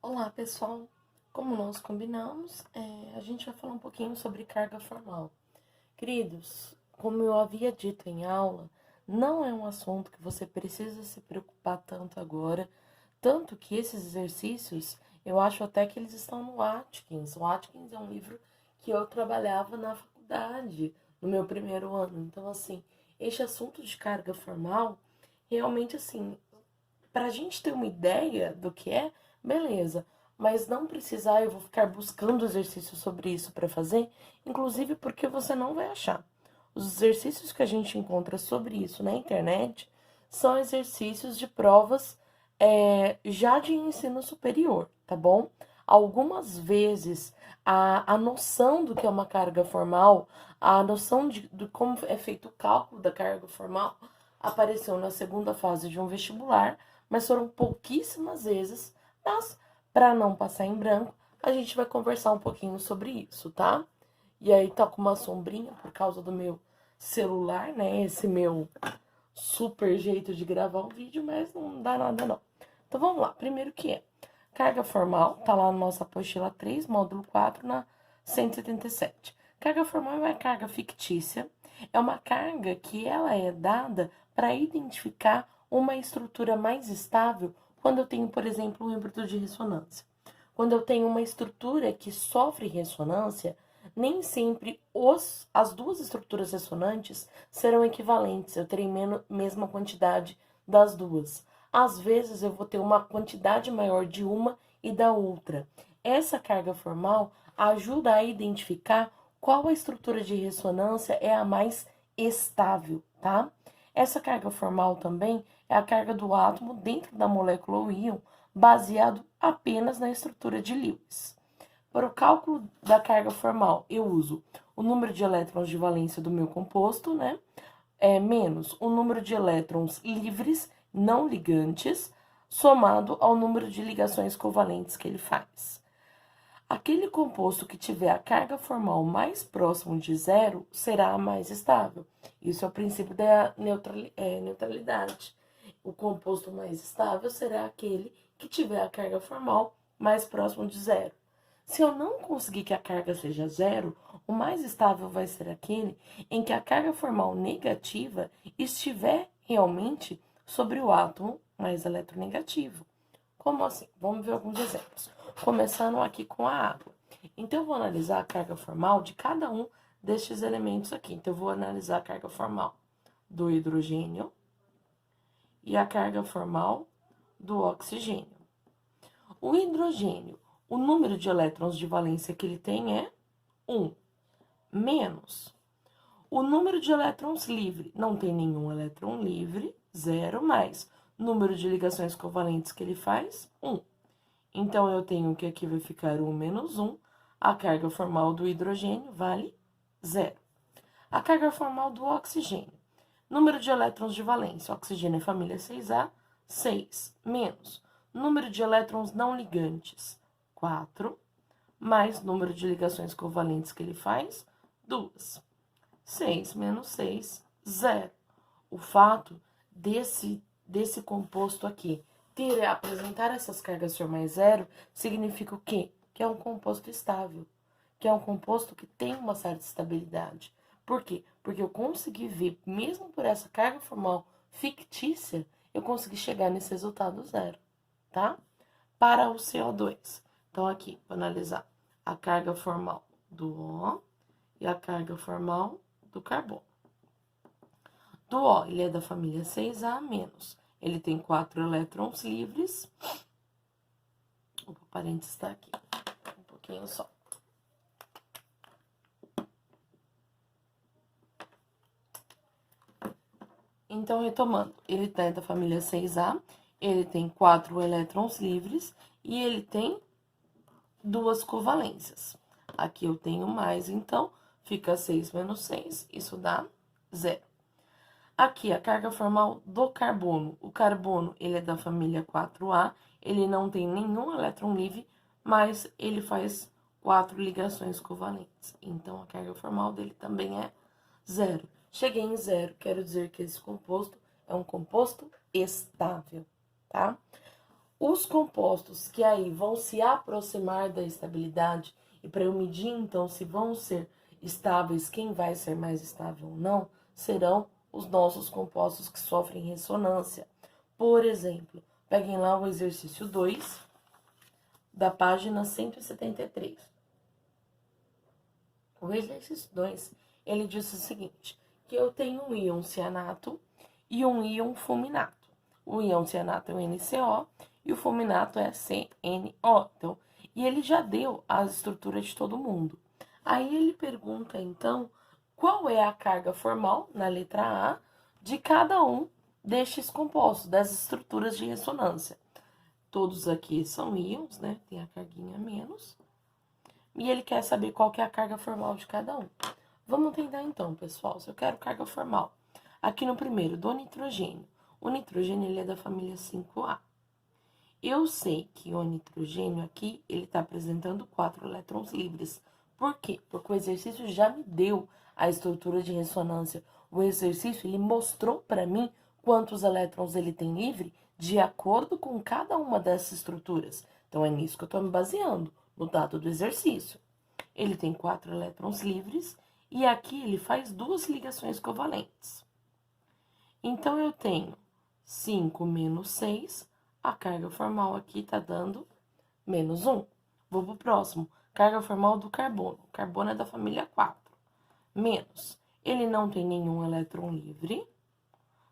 Olá, pessoal! Como nós combinamos, a gente vai falar um pouquinho sobre carga formal. Queridos, como eu havia dito em aula, não é um assunto que você precisa se preocupar tanto agora, tanto que esses exercícios, eu acho até que eles estão no Atkins. O Atkins é um livro que eu trabalhava na faculdade, no meu primeiro ano. Então, assim, este assunto de carga formal, realmente, assim, para a gente ter uma ideia do que é, beleza. Mas não precisar, eu vou ficar buscando exercícios sobre isso para fazer, inclusive porque você não vai achar. Os exercícios que a gente encontra sobre isso na internet são exercícios de provas já de ensino superior, tá bom? Algumas vezes a noção do que é uma carga formal, a noção de como é feito o cálculo da carga formal apareceu na segunda fase de um vestibular, mas foram pouquíssimas vezes, mas para não passar em branco, a gente vai conversar um pouquinho sobre isso, tá? E aí tá com uma sombrinha por causa do meu celular, né? Esse meu super jeito de gravar um vídeo, mas não dá nada não. Então vamos lá, primeiro que é carga formal, tá lá na nossa apostila 3, módulo 4, na 177. Carga formal é uma carga fictícia, é uma carga que ela é dada para identificar uma estrutura mais estável quando eu tenho, por exemplo, um híbrido de ressonância. Quando eu tenho uma estrutura que sofre ressonância, nem sempre as duas estruturas ressonantes serão equivalentes, eu terei mesma quantidade das duas. Às vezes eu vou ter uma quantidade maior de uma e da outra. Essa carga formal ajuda a identificar qual a estrutura de ressonância é a mais estável, tá? Essa carga formal também é a carga do átomo dentro da molécula ou íon, baseado apenas na estrutura de Lewis. Para o cálculo da carga formal, eu uso o número de elétrons de valência do meu composto, né? Menos o número de elétrons livres, não ligantes, somado ao número de ligações covalentes que ele faz. Aquele composto que tiver a carga formal mais próximo de zero será a mais estável. Isso é o princípio da neutralidade. O composto mais estável será aquele que tiver a carga formal mais próximo de zero. Se eu não conseguir que a carga seja zero, o mais estável vai ser aquele em que a carga formal negativa estiver realmente sobre o átomo mais eletronegativo. Como assim? Vamos ver alguns exemplos. Começando aqui com a água. Então, eu vou analisar a carga formal de cada um destes elementos aqui. Então, eu vou analisar a carga formal do hidrogênio e a carga formal do oxigênio. O hidrogênio, o número de elétrons de valência que ele tem é 1, menos o número de elétrons livre. Não tem nenhum elétron livre, 0, mais número de ligações covalentes que ele faz, 1. Então, eu tenho que aqui vai ficar 1 menos 1. A carga formal do hidrogênio vale 0. A carga formal do oxigênio. Número de elétrons de valência. Oxigênio é família 6A, 6. Menos número de elétrons não ligantes, 4. Mais número de ligações covalentes que ele faz, 2. 6 menos 6, 0. O fato desse composto aqui apresentar essas cargas formais zero significa o quê? Que é um composto estável, que é um composto que tem uma certa estabilidade. Por quê? Porque eu consegui ver, mesmo por essa carga formal fictícia, eu consegui chegar nesse resultado zero, tá? Para o CO2. Então, aqui, vou analisar a carga formal do O e a carga formal do carbono. Do O, ele é da família 6A-. Ele tem 4 elétrons livres. O parênteses está aqui, um pouquinho só. Então, retomando, ele é da família 6A, ele tem 4 elétrons livres e ele tem 2 covalências. Aqui eu tenho mais, então, fica 6 menos 6, isso dá 0. Aqui, a carga formal do carbono. O carbono, ele é da família 4A, ele não tem nenhum elétron livre, mas ele faz 4 ligações covalentes. Então, a carga formal dele também é 0. Cheguei em 0, quero dizer que esse composto é um composto estável, tá? Os compostos que aí vão se aproximar da estabilidade, e para eu medir então se vão ser estáveis, quem vai ser mais estável ou não, serão os nossos compostos que sofrem ressonância. Por exemplo, peguem lá o exercício 2, da página 173. O exercício 2, ele diz o seguinte, que eu tenho um íon cianato e um íon fulminato. O íon cianato é o NCO e o fulminato é CNO. Então, e ele já deu as estruturas de todo mundo. Aí ele pergunta, então, qual é a carga formal, na letra A, de cada um destes compostos, das estruturas de ressonância. Todos aqui são íons, né? Tem a carguinha menos. E ele quer saber qual que é a carga formal de cada um. Vamos tentar então, pessoal. Se eu quero carga formal. Aqui no primeiro, do nitrogênio. O nitrogênio, ele é da família 5A. Eu sei que o nitrogênio aqui, ele está apresentando 4 elétrons livres. Por quê? Porque o exercício já me deu a estrutura de ressonância. O exercício, ele mostrou para mim quantos elétrons ele tem livre de acordo com cada uma dessas estruturas. Então, é nisso que eu estou me baseando, no dado do exercício. Ele tem 4 elétrons livres e aqui ele faz 2 ligações covalentes. Então, eu tenho 5 menos 6, a carga formal aqui está dando menos 1. Vou para o próximo, carga formal do carbono. O carbono é da família 4. Menos, ele não tem nenhum elétron livre,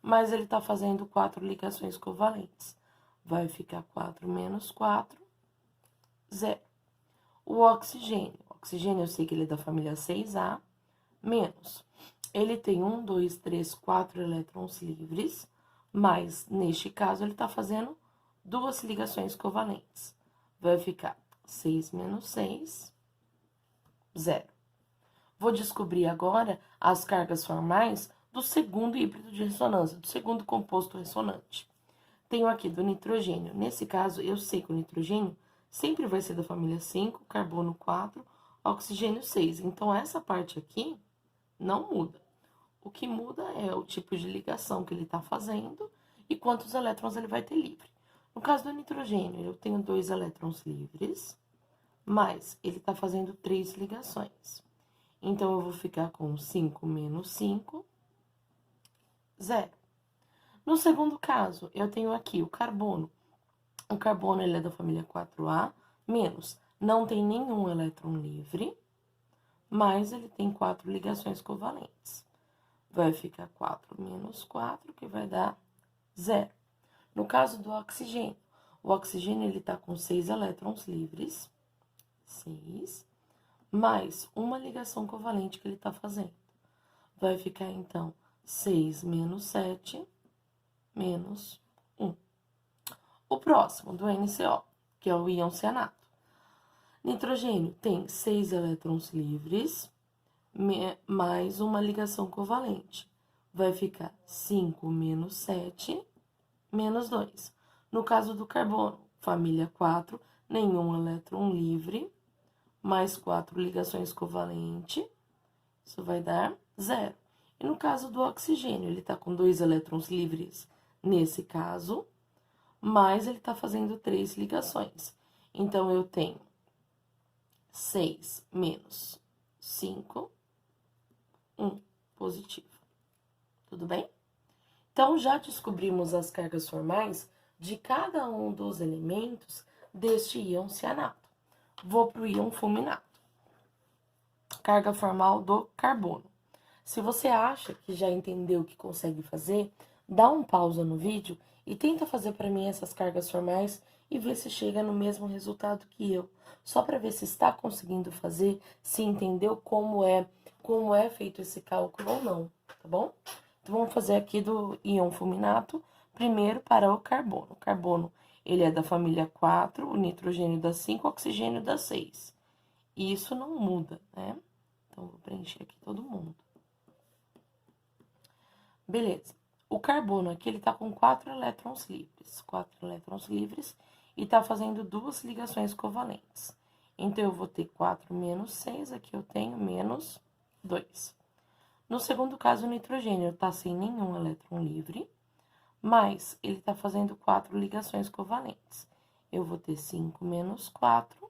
mas ele está fazendo 4 ligações covalentes. Vai ficar 4 menos 4, 0. O oxigênio. O oxigênio eu sei que ele é da família 6A, menos. Ele tem 1, 2, 3, 4 elétrons livres, mas neste caso ele está fazendo 2 ligações covalentes. Vai ficar 6 menos 6, 0. Vou descobrir agora as cargas formais do segundo híbrido de ressonância, do segundo composto ressonante. Tenho aqui do nitrogênio. Nesse caso, eu sei que o nitrogênio sempre vai ser da família 5, carbono 4, oxigênio 6. Então, essa parte aqui não muda. O que muda é o tipo de ligação que ele está fazendo e quantos elétrons ele vai ter livre. No caso do nitrogênio, eu tenho 2 elétrons livres, mas ele está fazendo 3 ligações. Então, eu vou ficar com 5 menos 5, 0. No segundo caso, eu tenho aqui o carbono. O carbono, ele é da família 4A, menos. Não tem nenhum elétron livre, mas ele tem 4 ligações covalentes. Vai ficar 4 menos 4, que vai dar 0. No caso do oxigênio, o oxigênio, ele está com 6 elétrons livres, 6, mais uma ligação covalente que ele está fazendo. Vai ficar, então, 6 menos 7, menos 1. O próximo, do NCO, que é o íon cianato. Nitrogênio tem 6 elétrons livres, mais uma ligação covalente. Vai ficar 5 menos 7, menos 2. No caso do carbono, família 4, nenhum elétron livre, mais 4 ligações covalentes, isso vai dar 0. E no caso do oxigênio, ele está com 2 elétrons livres nesse caso, mas ele está fazendo 3 ligações. Então, eu tenho 6 menos 5, 1 positivo. Tudo bem? Então, já descobrimos as cargas formais de cada um dos elementos deste íon cianato. Vou para o íon fulminato. Carga formal do carbono. Se você acha que já entendeu o que consegue fazer, dá um pausa no vídeo e tenta fazer para mim essas cargas formais e ver se chega no mesmo resultado que eu. Só para ver se está conseguindo fazer, se entendeu como é feito esse cálculo ou não, tá bom? Então, vamos fazer aqui do íon fulminato, primeiro para o carbono. O carbono, ele é da família 4, o nitrogênio da 5, o oxigênio da 6. E isso não muda, né? Então, vou preencher aqui todo mundo. Beleza. O carbono aqui, ele tá com 4 elétrons livres. 4 elétrons livres e tá fazendo 2 ligações covalentes. Então, eu vou ter 4 menos 6, aqui eu tenho menos 2. No segundo caso, o nitrogênio tá sem nenhum elétron livre, mas ele tá fazendo 4 ligações covalentes. eu vou ter 5 menos 4,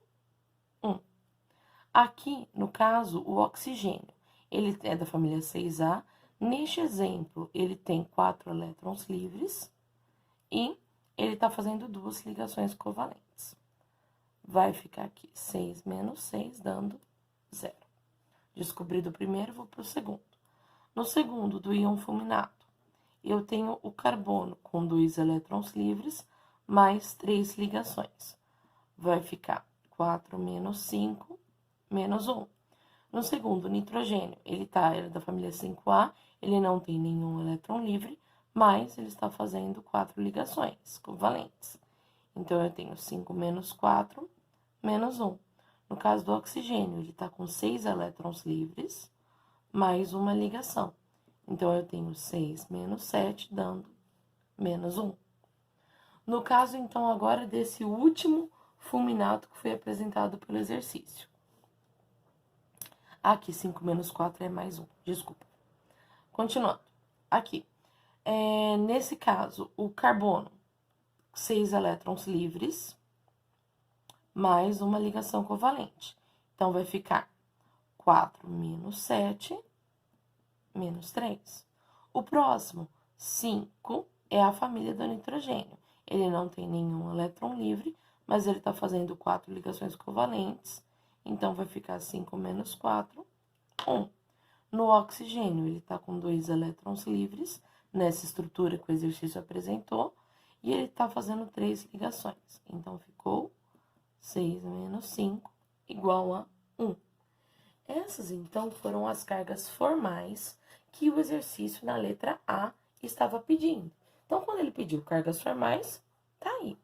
1. Aqui, no caso, o oxigênio, ele é da família 6A. Neste exemplo, ele tem 4 elétrons livres e ele está fazendo 2 ligações covalentes. Vai ficar aqui 6 menos 6, dando 0. Descobri do primeiro, vou para o segundo. No segundo, do íon fulminato, eu tenho o carbono com 2 elétrons livres, mais 3 ligações. Vai ficar 4 menos 5, menos 1. No segundo, o nitrogênio, ele é da família 5A, ele não tem nenhum elétron livre, mas ele está fazendo 4 ligações covalentes. Então, eu tenho 5 menos 4, menos 1. No caso do oxigênio, ele está com 6 elétrons livres, mais uma ligação. Então, eu tenho 6 menos 7, dando menos 1. No caso, então, agora desse último fulminato que foi apresentado pelo exercício. Aqui, 5 menos 4 é mais 1, desculpa. Continuando. Aqui, nesse caso, o carbono, 6 elétrons livres, mais uma ligação covalente. Então, vai ficar 4 menos 7, menos 3. O próximo, 5, é a família do nitrogênio. Ele não tem nenhum elétron livre, mas ele está fazendo 4 ligações covalentes. Então, vai ficar 5 menos 4, 1. No oxigênio, ele está com 2 elétrons livres, nessa estrutura que o exercício apresentou, e ele está fazendo 3 ligações. Então, ficou 6 menos 5 igual a 1. Essas, então, foram as cargas formais que o exercício na letra A estava pedindo. Então, quando ele pediu cargas formais, tá aí.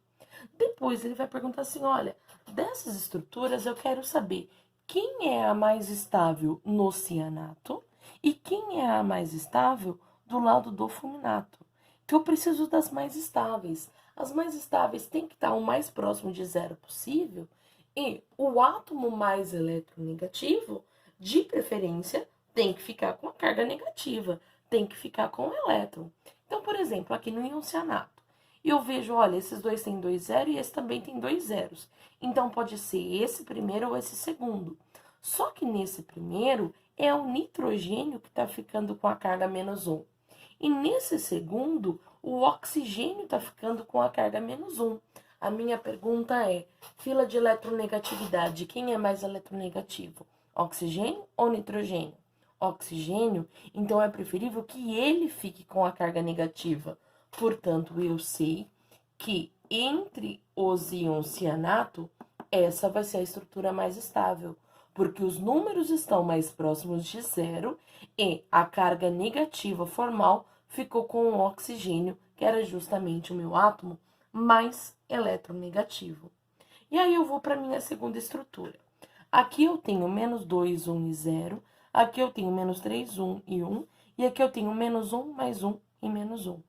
Depois, ele vai perguntar assim, olha, dessas estruturas eu quero saber quem é a mais estável no cianato e quem é a mais estável do lado do fulminato. Então, eu preciso das mais estáveis. As mais estáveis têm que estar o mais próximo de zero possível e o átomo mais eletronegativo, de preferência, tem que ficar com a carga negativa, tem que ficar com o elétron. Então, por exemplo, aqui no íon cianato, eu vejo, olha, esses dois têm 2 zeros e esse também tem 2 zeros. Então, pode ser esse primeiro ou esse segundo. Só que nesse primeiro, é o nitrogênio que está ficando com a carga menos 1. E nesse segundo, o oxigênio está ficando com a carga menos 1. A minha pergunta é, fila de eletronegatividade, quem é mais eletronegativo? Oxigênio ou nitrogênio? Oxigênio, então é preferível que ele fique com a carga negativa. Portanto, eu sei que entre os íons cianato, essa vai ser a estrutura mais estável, porque os números estão mais próximos de zero e a carga negativa formal ficou com o oxigênio, que era justamente o meu átomo mais eletronegativo. E aí eu vou para a minha segunda estrutura. Aqui eu tenho menos 2, 1 e 0. Aqui eu tenho menos 3, 1 e 1. E aqui eu tenho menos 1, mais 1 e menos 1.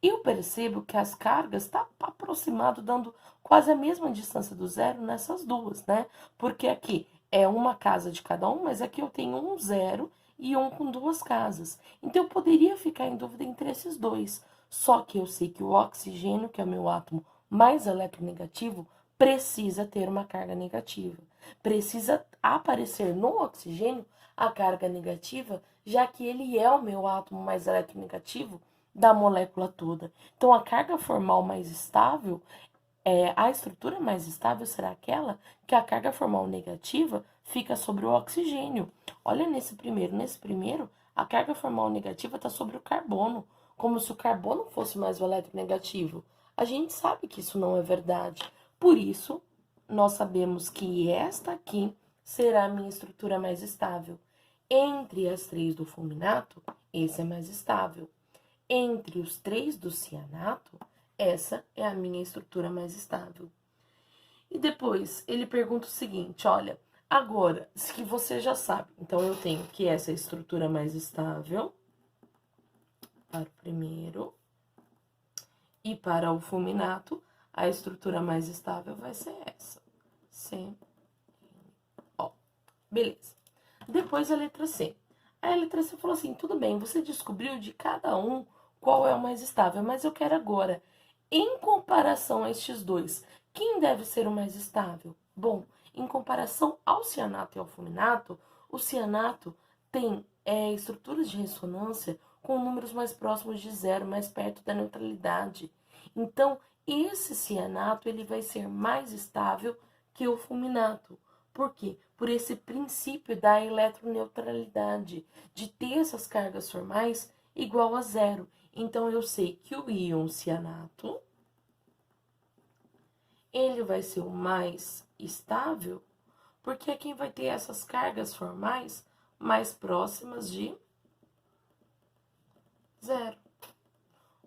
Eu percebo que as cargas estão aproximado, dando quase a mesma distância do zero nessas duas, né? Porque aqui é uma casa de cada um, mas aqui eu tenho um zero e um com duas casas. Então, eu poderia ficar em dúvida entre esses dois. Só que eu sei que o oxigênio, que é o meu átomo mais eletronegativo, precisa ter uma carga negativa. Precisa aparecer no oxigênio a carga negativa, já que ele é o meu átomo mais eletronegativo da molécula toda. Então, a carga formal mais estável, a estrutura mais estável será aquela que a carga formal negativa fica sobre o oxigênio. Olha nesse primeiro, a carga formal negativa está sobre o carbono, como se o carbono fosse mais o eletronegativo. A gente sabe que isso não é verdade. Por isso, nós sabemos que esta aqui será a minha estrutura mais estável. Entre as 3 do fulminato, esse é mais estável. Entre os 3 do cianato, essa é a minha estrutura mais estável. E depois, ele pergunta o seguinte, olha, agora, que você já sabe, então eu tenho que essa é a estrutura mais estável para o primeiro, e para o fulminato, a estrutura mais estável vai ser essa, CNO. Beleza. Depois a letra C. A letra C falou assim, tudo bem, você descobriu de cada um qual é o mais estável, mas eu quero agora, em comparação a estes dois, Quem deve ser o mais estável? Bom, em comparação ao cianato e ao fulminato, o cianato tem estruturas de ressonância com números mais próximos de zero, mais perto da neutralidade. Então, esse cianato ele vai ser mais estável que o fulminato. Por quê? Por esse princípio da eletroneutralidade, de ter essas cargas formais igual a zero. Então, eu sei que o íon cianato ele vai ser o mais estável, porque é quem vai ter essas cargas formais mais próximas de zero,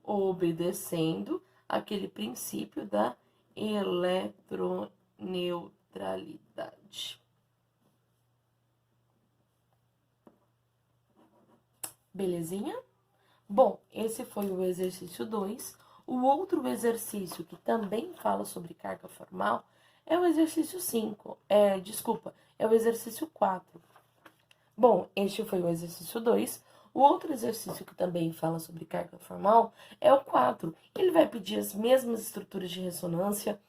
obedecendo aquele princípio da eletroneutralidade. Belezinha? Bom, esse foi o exercício 2. O outro exercício que também fala sobre carga formal é o exercício 5. É o exercício 4. Bom, este foi o exercício 2. O outro exercício que também fala sobre carga formal é o 4. Ele vai pedir as mesmas estruturas de ressonância,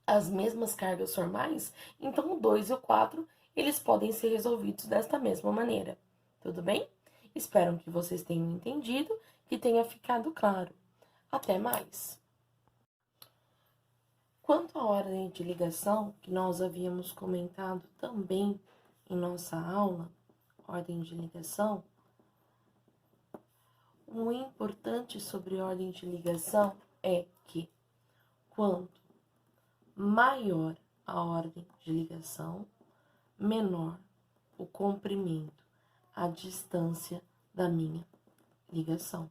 as mesmas cargas formais. Então, o 2 e o 4, eles podem ser resolvidos desta mesma maneira. Tudo bem? Espero que vocês tenham entendido, que tenha ficado claro. Até mais! Quanto à ordem de ligação, que nós havíamos comentado também em nossa aula, ordem de ligação, o importante sobre ordem de ligação é que, quanto maior a ordem de ligação, menor o comprimento, a distância da minha ligação.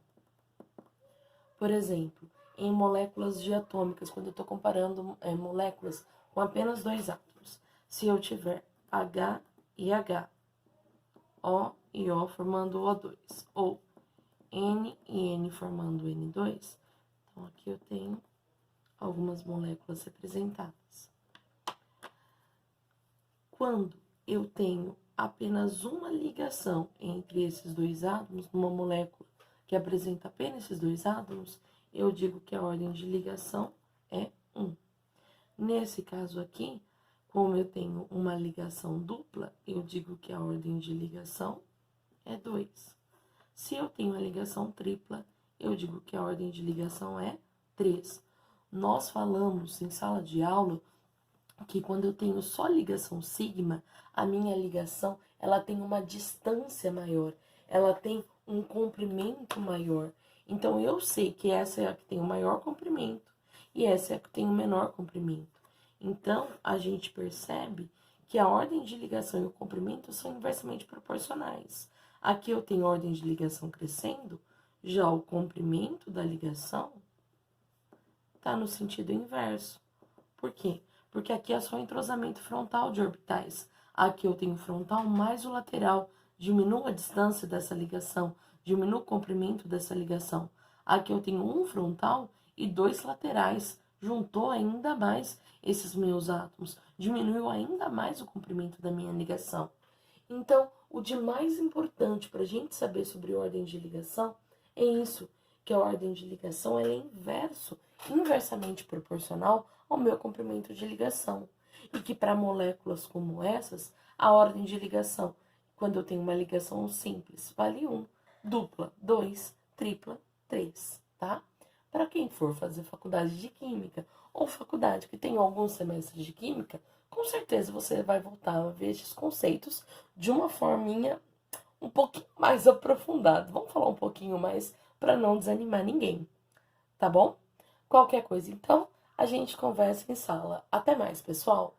Por exemplo, em moléculas diatômicas, quando eu estou comparando moléculas com apenas 2 átomos, se eu tiver H e H, O e O formando O2, ou N e N formando N2, então aqui eu tenho algumas moléculas representadas. Quando eu tenho apenas uma ligação entre esses dois átomos, numa molécula que apresenta apenas esses dois átomos, eu digo que a ordem de ligação é 1. Nesse caso aqui, como eu tenho uma ligação dupla, eu digo que a ordem de ligação é 2. Se eu tenho a ligação tripla, eu digo que a ordem de ligação é 3. Nós falamos em sala de aula que quando eu tenho só ligação sigma, a minha ligação ela tem uma distância maior, ela tem um comprimento maior. Então, eu sei que essa é a que tem o maior comprimento e essa é a que tem o menor comprimento. Então, a gente percebe que a ordem de ligação e o comprimento são inversamente proporcionais. Aqui eu tenho ordem de ligação crescendo, já o comprimento da ligação está no sentido inverso. Por quê? Porque aqui é só entrosamento frontal de orbitais. Aqui eu tenho frontal mais o lateral, diminua a distância dessa ligação, diminua o comprimento dessa ligação. Aqui eu tenho um frontal e 2 laterais, juntou ainda mais esses meus átomos, diminuiu ainda mais o comprimento da minha ligação. Então, o de mais importante para a gente saber sobre ordem de ligação é isso, que a ordem de ligação é inversamente proporcional ao meu comprimento de ligação. E que para moléculas como essas, a ordem de ligação, quando eu tenho uma ligação simples, vale 1, dupla, 2, tripla, 3, tá? Para quem for fazer faculdade de Química ou faculdade que tem alguns semestres de Química, com certeza você vai voltar a ver esses conceitos de uma forminha um pouquinho mais aprofundada. Vamos falar um pouquinho mais para não desanimar ninguém, tá bom? Qualquer coisa, então, a gente conversa em sala. Até mais, pessoal!